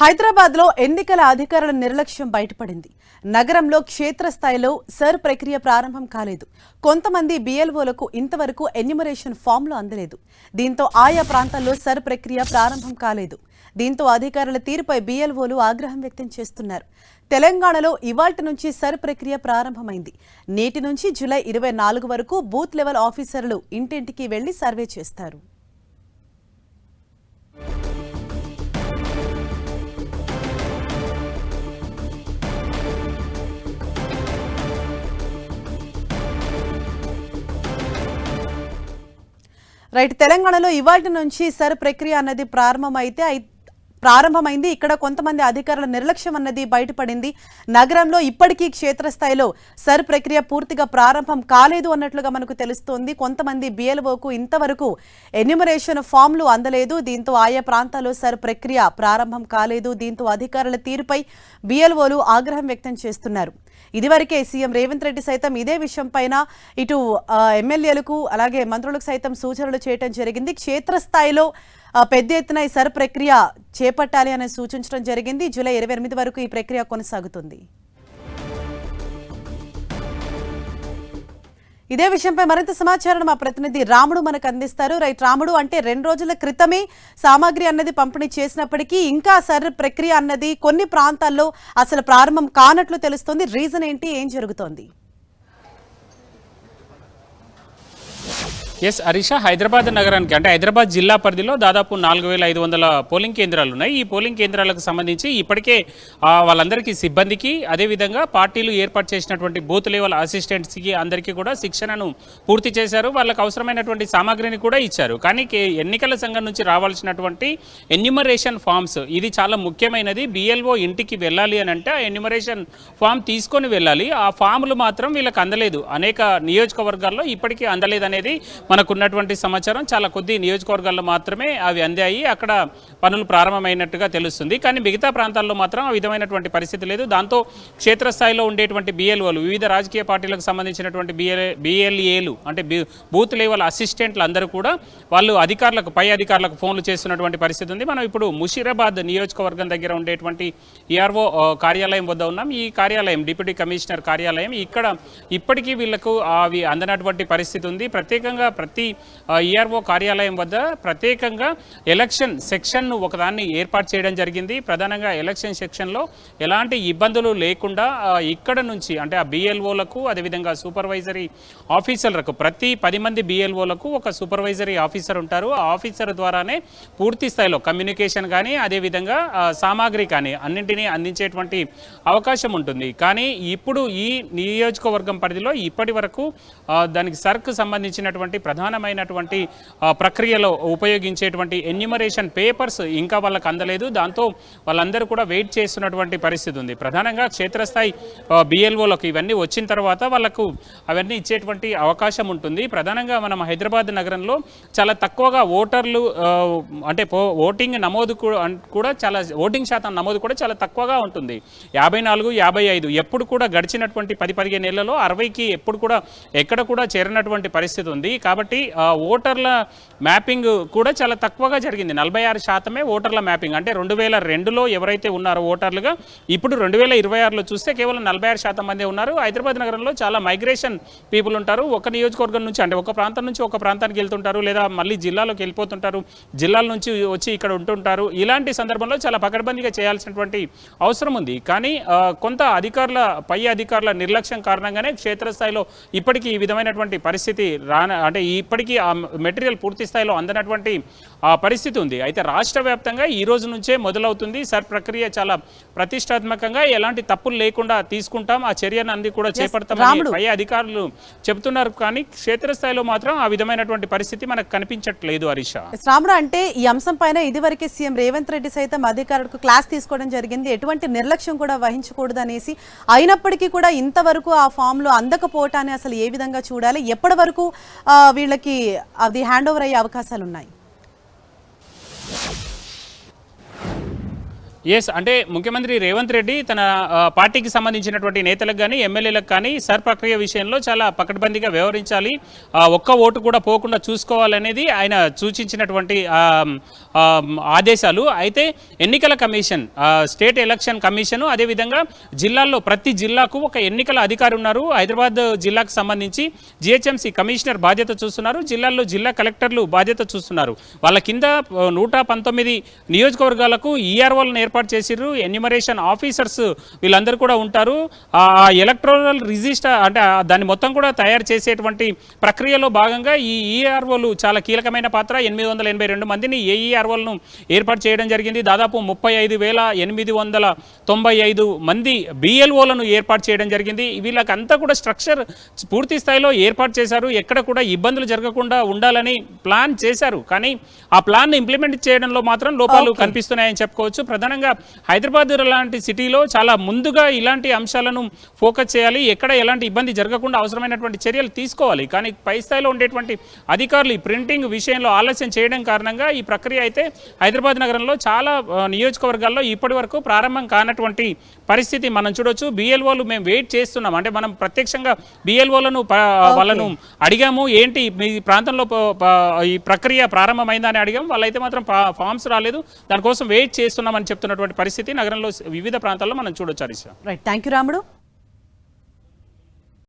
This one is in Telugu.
హైదరాబాద్లో ఎన్నికల అధికారుల నిర్లక్ష్యం బయటపడింది. నగరంలో క్షేత్రస్థాయిలో సర్ ప్రక్రియ ప్రారంభం కాలేదు. కొంతమంది బిఎల్ఓలకు ఇంతవరకు ఎన్యూమరేషన్ ఫామ్లు అందలేదు. దీంతో ఆయా ప్రాంతాల్లో సర్ ప్రక్రియ ప్రారంభం కాలేదు. దీంతో అధికారుల తీరుపై బిఎల్ఓలు ఆగ్రహం వ్యక్తం చేస్తున్నారు. తెలంగాణలో ఇవాల్టి నుంచి సర్ ప్రక్రియ ప్రారంభమైంది. నేటి నుంచి జూలై 24 వరకు బూత్ లెవెల్ ఆఫీసర్లు ఇంటింటికి వెళ్లి సర్వే చేస్తారు. రైట్, తెలంగాణలో ఇవాల్టి నుంచి సర్ ప్రక్రియ అన్నది ప్రారంభమైంది. ఇక్కడ కొంతమంది అధికారుల నిర్లక్ష్యం అన్నది బయటపడింది. నగరంలో ఇప్పటికీ క్షేత్రస్థాయిలో సర్ ప్రక్రియ పూర్తిగా ప్రారంభం కాలేదు అన్నట్లుగా మనకు తెలుస్తోంది. కొంతమంది బిఎల్ఓకు ఇంతవరకు ఎన్యూమరేషన్ ఫామ్లు అందలేదు. దీంతో ఆయా ప్రాంతాల్లో సర్ ప్రక్రియ ప్రారంభం కాలేదు. దీంతో అధికారుల తీరుపై బిఎల్ఓలు ఆగ్రహం వ్యక్తం చేస్తున్నారు. ఇదివరకే సీఎం రేవంత్ రెడ్డి సైతం ఇదే విషయం పైన ఇటు ఎమ్మెల్యేలకు అలాగే మంత్రులకు సైతం సూచనలు చేయడం జరిగింది. క్షేత్రస్థాయిలో పెద్ద ఎత్తున ఈ సర్ ప్రక్రియ చేపట్టాలి అని సూచించడం జరిగింది. జూలై 28 వరకు ఈ ప్రక్రియ కొనసాగుతుంది. ఇదే విషయంపై మరింత సమాచారం మా ప్రతినిధి రాముడు మనకు అందిస్తారు. రైట్ రాముడు, అంటే 2 రోజుల క్రితమే సామాగ్రి అన్నది పంపిణీ చేసినప్పటికీ ఇంకా సర్ ప్రక్రియ అన్నది కొన్ని ప్రాంతాల్లో అసలు ప్రారంభం కానట్లు తెలుస్తోంది. రీజన్ ఏంటి, ఏం జరుగుతోంది? ఎస్ హరీష, హైదరాబాద్ నగరానికి అంటే హైదరాబాద్ జిల్లా పరిధిలో దాదాపు 4500 పోలింగ్ కేంద్రాలు ఉన్నాయి. ఈ పోలింగ్ కేంద్రాలకు సంబంధించి ఇప్పటికే వాళ్ళందరికీ సిబ్బందికి అదేవిధంగా పార్టీలు ఏర్పాటు చేసినటువంటి బూత్ లెవెల్ అసిస్టెంట్స్కి అందరికీ కూడా శిక్షణను పూర్తి చేశారు. వాళ్ళకు అవసరమైనటువంటి సామాగ్రిని కూడా ఇచ్చారు. కానీ ఎన్నికల సంఘం నుంచి రావాల్సినటువంటి ఎన్యూమరేషన్ ఫామ్స్ ఇది చాలా ముఖ్యమైనది. బిఎల్ఓ ఇంటికి వెళ్ళాలి అని అంటే ఆ ఎన్యూమరేషన్ ఫామ్ తీసుకొని వెళ్ళాలి. ఆ ఫామ్లు మాత్రం వీళ్ళకి అందలేదు. అనేక నియోజకవర్గాల్లో ఇప్పటికీ అందలేదు అనేది మనకున్నటువంటి సమాచారం. చాలా కొద్ది నియోజకవర్గాల్లో మాత్రమే అవి అందాయి. అక్కడ పనులు ప్రారంభమైనట్టుగా తెలుస్తుంది. కానీ మిగతా ప్రాంతాల్లో మాత్రం ఆ విధమైనటువంటి పరిస్థితి లేదు. దాంతో క్షేత్రస్థాయిలో ఉండేటువంటి బిఎల్ఓలు, వివిధ రాజకీయ పార్టీలకు సంబంధించినటువంటి బిఎల్ఏలు అంటే బూత్ లెవెల్ అసిస్టెంట్లు అందరూ కూడా వాళ్ళు పై అధికారులకు ఫోన్లు చేస్తున్నటువంటి పరిస్థితి ఉంది. మనం ఇప్పుడు ముషీరాబాద్ నియోజకవర్గం దగ్గర ఉండేటువంటి ఈఆర్ఓ కార్యాలయం వద్ద ఉన్నాం. ఈ కార్యాలయం డిప్యూటీ కమిషనర్ కార్యాలయం. ఇక్కడ ఇప్పటికీ వీళ్లకు అవి అందనటువంటి పరిస్థితి ఉంది. ప్రత్యేకంగా ప్రతి ఈఆర్ఓ కార్యాలయం వద్ద ప్రత్యేకంగా ఎలక్షన్ సెక్షన్ను ఒకదాన్ని ఏర్పాటు చేయడం జరిగింది. ప్రధానంగా ఎలక్షన్ సెక్షన్లో ఎలాంటి ఇబ్బందులు లేకుండా ఇక్కడ నుంచి అంటే ఆ బిఎల్ఓలకు అదేవిధంగా సూపర్వైజరీ ఆఫీసర్లకు ప్రతి 10 మంది బిఎల్ఓలకు ఒక సూపర్వైజరీ ఆఫీసర్ ఉంటారు. ఆ ఆఫీసర్ ద్వారానే పూర్తి స్థాయిలో కమ్యూనికేషన్ కానీ అదేవిధంగా సామాగ్రి కానీ అన్నింటినీ అందించేటువంటి అవకాశం ఉంటుంది. కానీ ఇప్పుడు ఈ నియోజకవర్గం పరిధిలో ఇప్పటి వరకు దానికి సర్క్ సంబంధించినటువంటి ప్రధానమైనటువంటి ప్రక్రియలో ఉపయోగించేటువంటి ఎన్యూమరేషన్ పేపర్స్ ఇంకా వాళ్ళకి అందలేదు. దాంతో వాళ్ళందరూ కూడా వెయిట్ చేస్తున్నటువంటి పరిస్థితి ఉంది. ప్రధానంగా క్షేత్రస్థాయి బిఎల్ఓలకు ఇవన్నీ వచ్చిన తర్వాత వాళ్ళకు అవన్నీ ఇచ్చేటువంటి అవకాశం ఉంటుంది. ప్రధానంగా మనం హైదరాబాద్ నగరంలో చాలా తక్కువగా ఓటర్లు అంటే ఓటింగ్ నమోదు కూడా చాలా ఓటింగ్ శాతం నమోదు కూడా చాలా తక్కువగా ఉంటుంది. 54, 55 ఎప్పుడు కూడా గడిచినటువంటి 10-15 ఏళ్లలో 60కి ఎప్పుడు కూడా ఎక్కడ కూడా చేరినటువంటి పరిస్థితి ఉంది. కాబట్టి ఓటర్ల మ్యాపింగ్ కూడా చాలా తక్కువగా జరిగింది. 46% ఓటర్ల మ్యాపింగ్. అంటే 2002లో ఎవరైతే ఉన్నారో ఓటర్లుగా ఇప్పుడు 2026లో చూస్తే కేవలం 46% మందే ఉన్నారు. హైదరాబాద్ నగరంలో చాలా మైగ్రేషన్ పీపుల్ ఉంటారు. ఒక నియోజకవర్గం నుంచి అంటే ఒక ప్రాంతం నుంచి ఒక ప్రాంతానికి వెళ్తుంటారు, లేదా మళ్ళీ జిల్లాలోకి వెళ్ళిపోతుంటారు, జిల్లాల నుంచి వచ్చి ఇక్కడ ఉంటుంటారు. ఇలాంటి సందర్భంలో చాలా పకడ్బందీగా చేయాల్సినటువంటి అవసరం ఉంది. కానీ కొంత పై అధికారుల నిర్లక్ష్యం కారణంగానే క్షేత్రస్థాయిలో ఇప్పటికీ ఈ విధమైనటువంటి పరిస్థితి అంటే ఇప్పటికీ ఆ మెటీరియల్ పూర్తి స్థాయిలో అందనటువంటి పరిస్థితి ఉంది. అయితే రాష్ట్ర వ్యాప్తంగా ఈ రోజు నుంచే మొదలవుతుంది సర్ ప్రక్రియ. చాలా ప్రతిష్టాత్మకంగా ఎలాంటి తప్పులు లేకుండా తీసుకుంటాం, ఆ చర్యను అంది కూడా చేపడతామని పై అధికారులు చెబుతున్నారు. కానీ క్షేత్రస్థాయిలో మాత్రం ఆ విధమైనటువంటి పరిస్థితి మనకు కనిపించట్లేదు. హరీష, రాముడు, అంటే ఈ అంశం పైన ఇదివరకే సీఎం రేవంత్ రెడ్డి సైతం అధికారులకు క్లాస్ తీసుకోవడం జరిగింది. ఎటువంటి నిర్లక్ష్యం కూడా వహించకూడదు అనేసి. అయినప్పటికీ కూడా ఇంతవరకు ఆ ఫామ్లో అందకపోవటాన్ని అసలు ఏ విధంగా చూడాలి, ఎప్పటి వరకు వీళ్ళకి అది హ్యాండ్ ఓవర్ అయ్యే అవకాశాలు ఉన్నాయి? ఎస్, అంటే ముఖ్యమంత్రి రేవంత్ రెడ్డి తన పార్టీకి సంబంధించినటువంటి నేతలకు కానీ ఎమ్మెల్యేలకు కానీ సర్ ప్రక్రియ విషయంలో చాలా పకడ్బందీగా వ్యవహరించాలి, ఒక్క ఓటు కూడా పోకుండా చూసుకోవాలనేది ఆయన సూచించినటువంటి ఆదేశాలు. అయితే ఎన్నికల కమిషన్, స్టేట్ ఎలక్షన్ కమిషన్, అదేవిధంగా జిల్లాల్లో ప్రతి జిల్లాకు ఒక ఎన్నికల అధికారి ఉన్నారు. హైదరాబాద్ జిల్లాకు సంబంధించి జిహెచ్ఎంసీ కమిషనర్ బాధ్యత చూస్తున్నారు, జిల్లాల్లో జిల్లా కలెక్టర్లు బాధ్యత చూస్తున్నారు. వాళ్ళ కింద 119 నియోజకవర్గాలకు ఈఆర్ఓలను ఏర్పాటు చేసిర్రు, ఎన్యూమరేషన్ ఆఫీసర్స్ వీళ్ళందరూ కూడా ఉంటారు. ఆ ఎలక్టోరల్ రిజిస్టర్ అంటే దాన్ని మొత్తం కూడా తయారు చేసేటువంటి ప్రక్రియలో భాగంగా ఈ ఈఆర్ఓలు చాలా కీలకమైన పాత్ర. 882 మందిని ఏఈఆర్ఓలను ఏర్పాటు చేయడం జరిగింది. దాదాపు 35,895 మంది బిఎల్ఓలను ఏర్పాటు చేయడం జరిగింది. వీళ్ళకంతా కూడా స్ట్రక్చర్ పూర్తి స్థాయిలో ఏర్పాటు చేశారు. ఎక్కడ కూడా ఇబ్బందులు జరగకుండా ఉండాలని ప్లాన్ చేశారు. కానీ ఆ ప్లాన్ ఇంప్లిమెంట్ చేయడంలో మాత్రం లోపాలు కనిపిస్తున్నాయని చెప్పుకోవచ్చు. ప్రధానంగా హైదరాబాద్ లాంటి సిటీలో చాలా ముందుగా ఇలాంటి అంశాలను ఫోకస్ చేయాలి, ఎక్కడ ఎలాంటి ఇబ్బంది జరగకుండా అవసరమైనటువంటి చర్యలు తీసుకోవాలి. కానీ పై స్థాయిలో ఉండేటువంటి అధికారులు ఈ ప్రింటింగ్ విషయంలో ఆలస్యం చేయడం కారణంగా ఈ ప్రక్రియ అయితే హైదరాబాద్ నగరంలో చాలా నియోజకవర్గాల్లో ఇప్పటి వరకు ప్రారంభం కానటువంటి పరిస్థితి మనం చూడొచ్చు. బిఎల్ఓలు మేము వెయిట్ చేస్తున్నాం, అంటే మనం ప్రత్యక్షంగా బిఎల్ఓలను వాళ్ళను అడిగాము, ఏంటి మీ ప్రాంతంలో ఈ ప్రక్రియ ప్రారంభమైందని అడిగాము. వాళ్ళైతే మాత్రం ఫామ్స్ రాలేదు, దానికోసం వెయిట్ చేస్తున్నామని చెప్తున్నటువంటి పరిస్థితి నగరంలో వివిధ ప్రాంతాల్లో మనం చూడొచ్చు. రైట్, థ్యాంక్ యూ రాముడు.